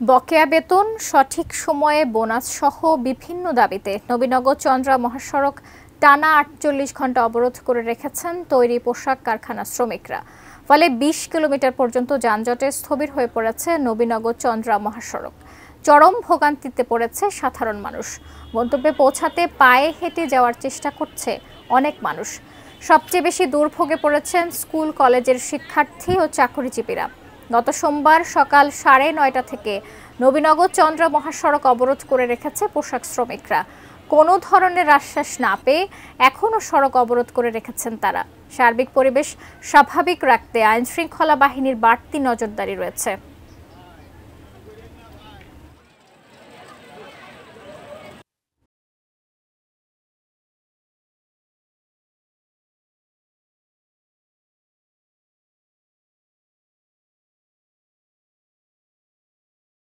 বকেয়া বেতন, সঠিক সময়ে বোনাস সহ বিভিন্ন দাবিতে নবীনগর চন্দ্রা মহাসড়ক টানা ৪৮ ঘন্টা অবরোধ করে রেখেছেন তৈরি পোশাক কারখানার শ্রমিকরা। ফলে ২০ কিলোমিটার পর্যন্ত যানজটে স্থবির হয়ে পড়েছে নবীনগর চন্দ্রা মহাসড়ক। চরম ভোগান্তিতে পড়েছে সাধারণ মানুষ। গন্তব্যে পৌঁছাতে পায়ে হেঁটে যাওয়ার চেষ্টা করছে অনেক মানুষ। সবচেয়ে বেশি দুর্ভোগে পড়েছেন স্কুল কলেজের শিক্ষার্থী ও চাকরিজীবীরা। গত সোমবার সকাল ৯:৩০ থেকে নবীনগর চন্দ্রা মহাসড়ক অবরোধ করে রেখেছে পোশাক শ্রমিকরা। কোনো ধরনের আশ্বাস না পেয়ে এখনও সড়ক অবরোধ করে রেখেছেন তারা। সার্বিক পরিবেশ স্বাভাবিক রাখতে আইনশৃঙ্খলা বাহিনীর বাড়তি নজরদারি রয়েছে।